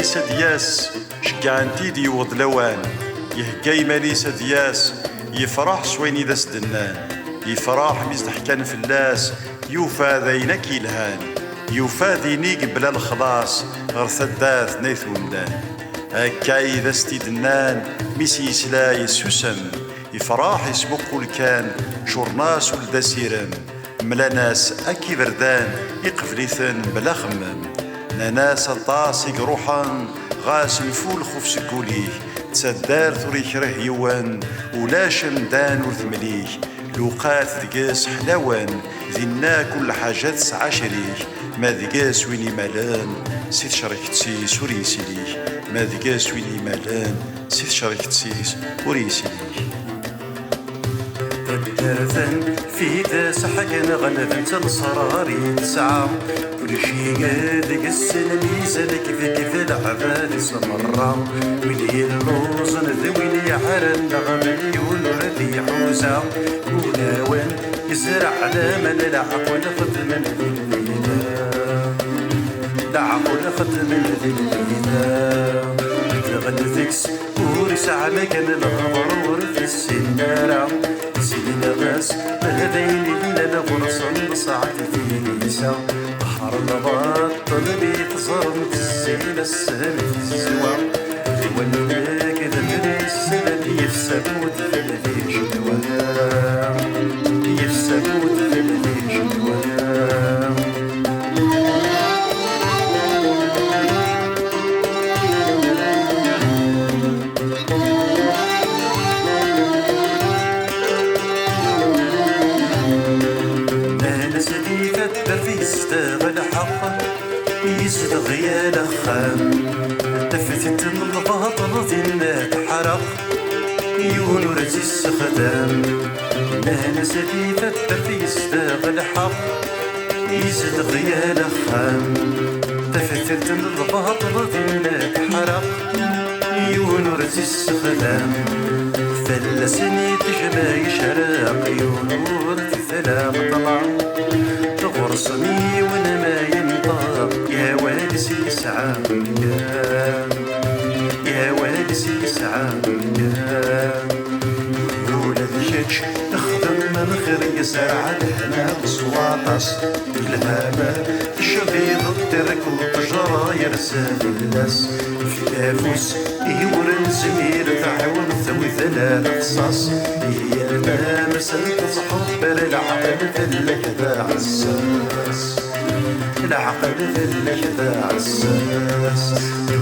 مانيس دياس شقعنتي دي وض لوان يهقاي مانيس دياس يفرح سويني ذا سدنان يفرح ميزدح كان فلاس يوفى ذينك يلهان يوفى دينيك بلا الخلاص غير ثداث نيث ومدان هكاي ذا ستيدنان ميسي يسلا يسوسم يفرح يسبق كل كان شورناس ولدا سيرم ملا ناس اكي بردان يقفليثن بلا خمم ناس الطاس يقروحان غاس الفول خوف سكوليه تسدار ثوري كره يوان ولا شمدان وثمليه لوقات ذقاس حلاوان ذينا كل حاجة تسعى شريه ما ذقاس ويني مالان سيد شركتسي سوري سيليه ما ذقاس ويني مالان سيد شركتسي سوري سيليه تدرثن في ذا سحقن غنذن تنصراري تسعى كل شي قادق السنة ميزانك في كيف العباد سمرة ويلي اللوزن ذويلي عرن مليون ردي حوزة وناوان يزرع على من العقل خدم الليلة العقل خدم الليلة تغنثكس ورس على كان الغمر ورث السنارة سيدنا غاس مهدين إلا لغرصا صعد في نساء بحر البطل بيت زرمت السيل السهل في الزوا ولنا كذا من السنة يفسد ودفل في جدوى يفسد ودفل في جدوى يزد غيال خام تفتت الباطل ذنات حرق يون رزي السخدام نانا سديفة في استاغ الحق يزد غيال خام تفتت الباطل ذنات حرق يون رزي السخدام ثلثني تجمع شرق يون ثلاث طلع تغرسني وانا ما ينطق يا والسي سعام يا والسي سعام ولاد الشيش تخدم من خير يسرع الهنا بصواطس الهامة الشبيض الترك والطجرة يرسل الناس في الافوس يورن زمير تعاون ثوي ثلاث قصص هي المامس تصحب العقل في الكذا عساس العقل في الكذا عساس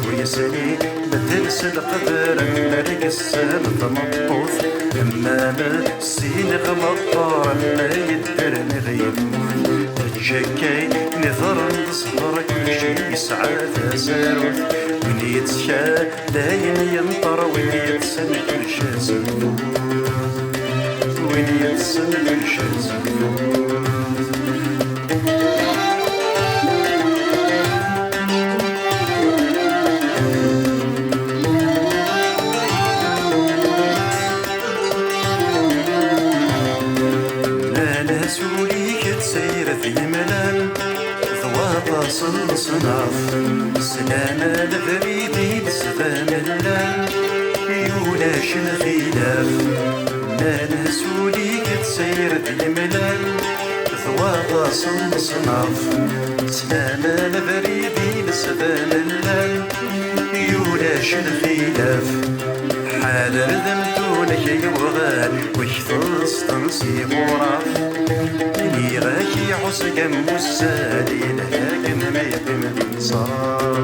ويا سنين بدرس القدر ملك السام تمطوث أما السين غمطار ما يدرن غيب تجكي نظر تصبر كل شي يسعى تساروث وين يتشا داين ينطر وين يتسن كل شي زنفوث وين يتسن كل شي زنفوث صنصناف سلامة لفريدي بسفام اللام يولاش الخلاف لا نسولي كتسير في ملال ثواطا صنصناف سلامة لفريدي بسفام اللام يولاش الخلاف حاضر ذمتونك يوغال ويختص تنسي غراف اللي غاكي عصق موسالي لهاكن ما يقيم الانصاف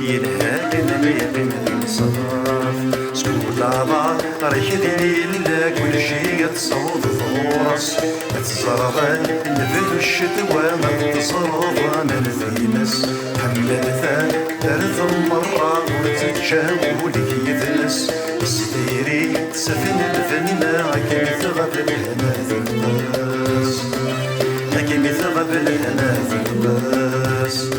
يلهاكن ما يقيم الانصاف سكول لابا ريحدي لله كل شي يتصوض ثورس تزربان نفذ الشتوى ما تصرض من الثيمس حمل الثان ترث المرة وتتجاولك يذلس ستيري سفن الفنا كيف تغفل هنا ذنباس كيف تغفل هنا ذنباس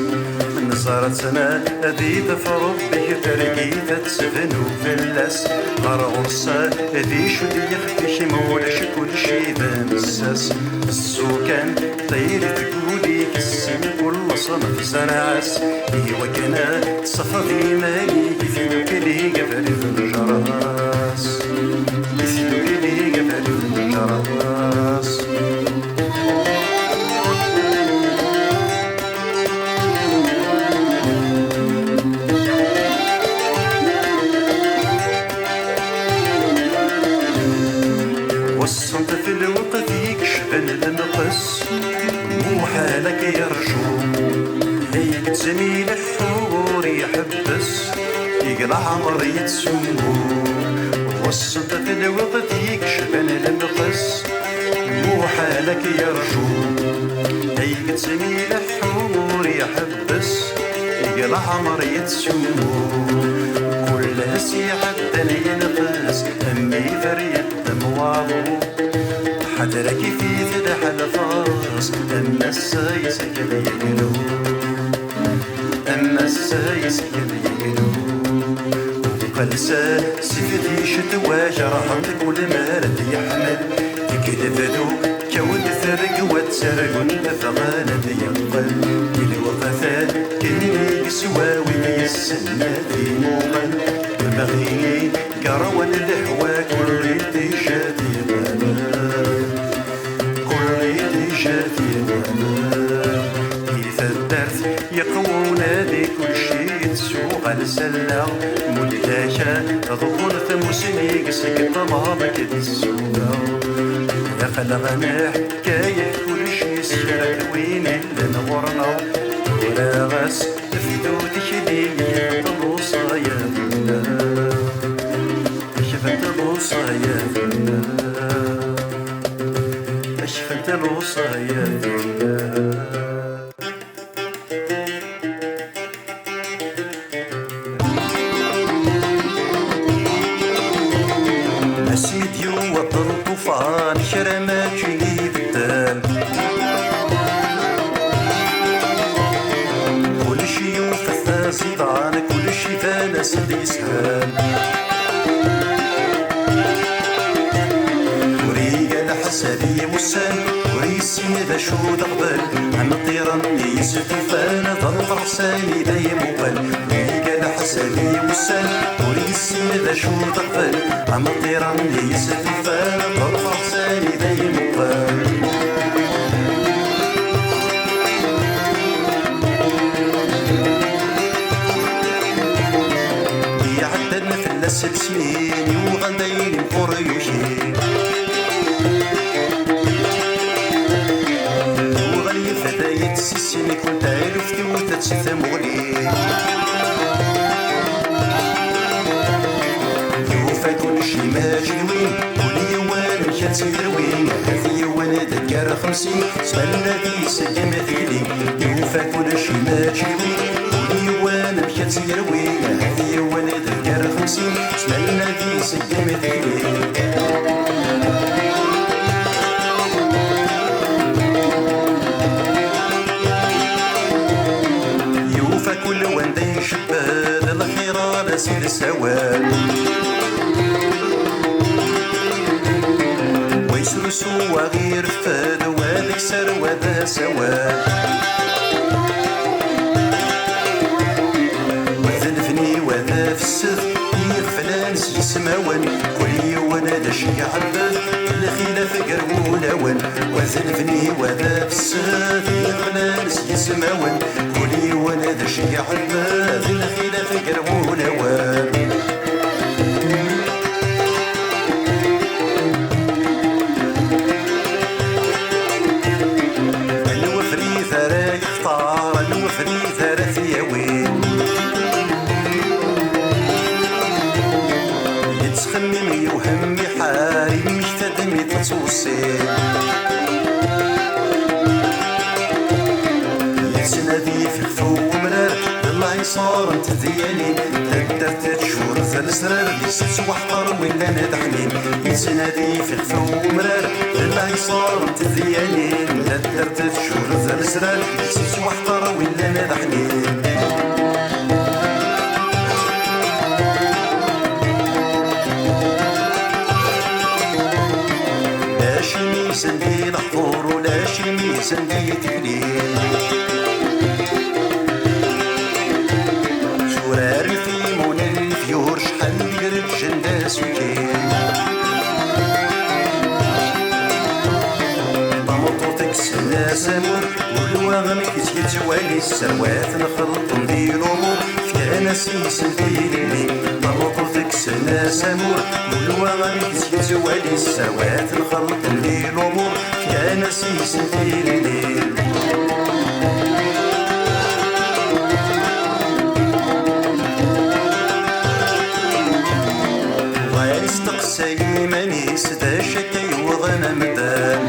زارتنا ذي بفربي ترقيت تسفنو في اللاس غار غرصة ذي شو دي يخفي مولاش كل شي ذا مساس السوكان طير تقولي كسم كل صنف زرعس إيوا كان صفدي مالي كيفينو كلي قفل الجراس كيفينو كلي قفل الجراس وصلت في الوقت يكشفن المقص مو حالك يرجو هيك زميل الحور يحبس يقلع عمر يتسمو وصلت في الوقت يكشفن المقص مو حالك يرجو هيك زميل الحور يحبس يقلع عمر يتسمو كل هسي حتى ينقص أمي فريد مواضو حضرك في فتح الفاس أما السايس كذا يقلو أما السايس كذا يقلو وقلسة سفتي شتوى جرحت كل مالد يحمل تكذبدو كود ثرق وتسرق فغالب يقل الوقفات كني يسوى ويسنى في موقل المغيني كروان الهوى كل تجاتي غلا كل تجاتي غلا كيف الدرت يقوون هذي كل شي تسوق السلة مدهاشا ضغون ثموسني قسك طلابك دي السوقة يا خلغنا حكاية كل شي سيرك وين اللي نغرنا ولا غاس تفدوتك لي طلوصايا بالله شفت الوصايا بالله شفت الوصايا بالله سيديو وطن طوفان شرمات جيب الدال كل شي يوفى سيطان كل شي فانا سيدي سهال وريقا لحسابي مسان وريسي ذا شو دقبل عم الطيران يسفي فانا ظل فرحساني ذا يمقل وريقا لحسابي مسان وريسي ذا شو دقبل عم الطيران يسفي فانا ظل فرحساني ذا يمقل يعدن في اللسب سنين وغندين قريشين وغني فداية السيسين كنت عرفتي وتتسثم غلي يوفى كل شي ماجد وين كل يوان مشات وين هذي وانا دكار 50 سمعنا في سجن مثيلي يوفى كل شي ماجد وين وانا مشات وين هذي وانا دكار 50 سمعنا في سجن مثيلي كل وندي شباد الخيرة لسير السواد ويسرسوا غير فاد وذيك سر وذا سواد وذنفني وذا في السث يغفلان سماوان كل يوانا داش يعبد الخلاف قربونا وان وذنفني وذا في السث يغفلان سماوان كل يوانا داش يعبد الخلاف قربونا وان الوفريث راه يختار الوفريث راه ثياوين تخممي وهمي حاري مش تدمي تصوصي يتسنادي في خفو ومرار الله يصار انت ديالي تقدر تشور ذا السرار يسس وحقر ولا ندحنين يتسنادي في خفو ومرار الله يصار انت ديالي تقدر تشور ذا السرار يسس وحقر ولا ندحنين سامور والواغم كيتوالي السروات نخلطهم دي الامور كان سيسن في الليل طرقوا ذيك سنة سامور والواغم كيتوالي السروات نخلطهم دي الامور كان سيسن في الليل استقسى يماني سدا شكاي وغنى مدان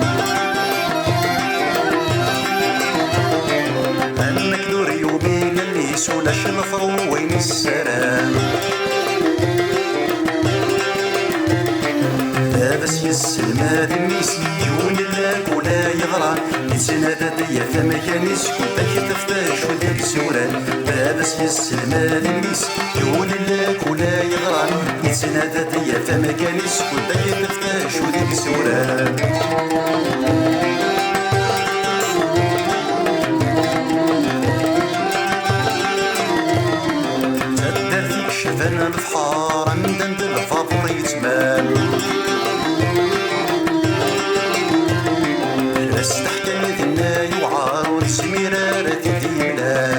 انك دوري وبين الليس ولا شنفر وين السلام لابس يسلم هذا النيس يون لك ولا يغرى يتنادى ديا ثمكانيس كنتك تفتاش وديك سوران لابس يسلم هذا النيس يون لك ولا يغرى يتنادى ديا ثمكانيس كنتك تفتاش وديك سوران تدر فيك شفنا الفحار عمدا بالفضل يتمام استحكم ذنا يوعار والسميرة تدينا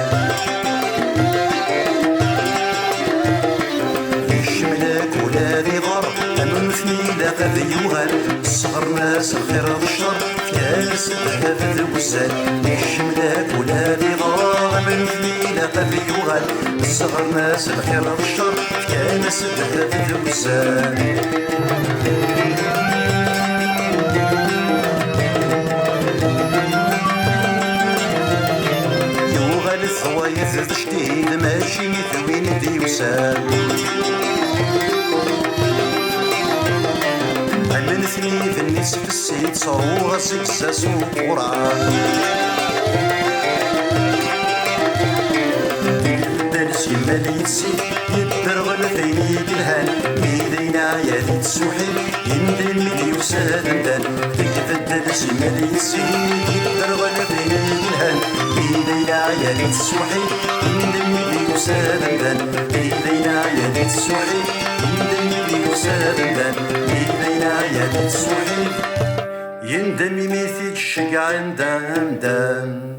يشملك ولا ذي غر أمن مثني لا غذي يوهل الصغر ناس الخير والشر كاس الذهب ذو السال يشملك ولا ذي غر أمن مثني لا غذي يوهل الصغر ناس الخير والشر كاس الذهب ذو السال الثوايث تشتيد ماشي مثوين ديوسان أمنثني في الناس في السيد صاروغ سكساس وقران دارسي مالي يتسيد يدرغل ثيني بالهان ميدينا يالي تسوحي يندل ميدي وساد مدان تكفى دارسي مالي يتسيد يدرغل ثيني بالهان ميدينا يالي تسوحي يندل ميدي وساد مدان ميدينا يالي تسوحي يندل ميدي وساد مدان ميدينا يالي تسوحي يندم يميثي الشقع ندم دام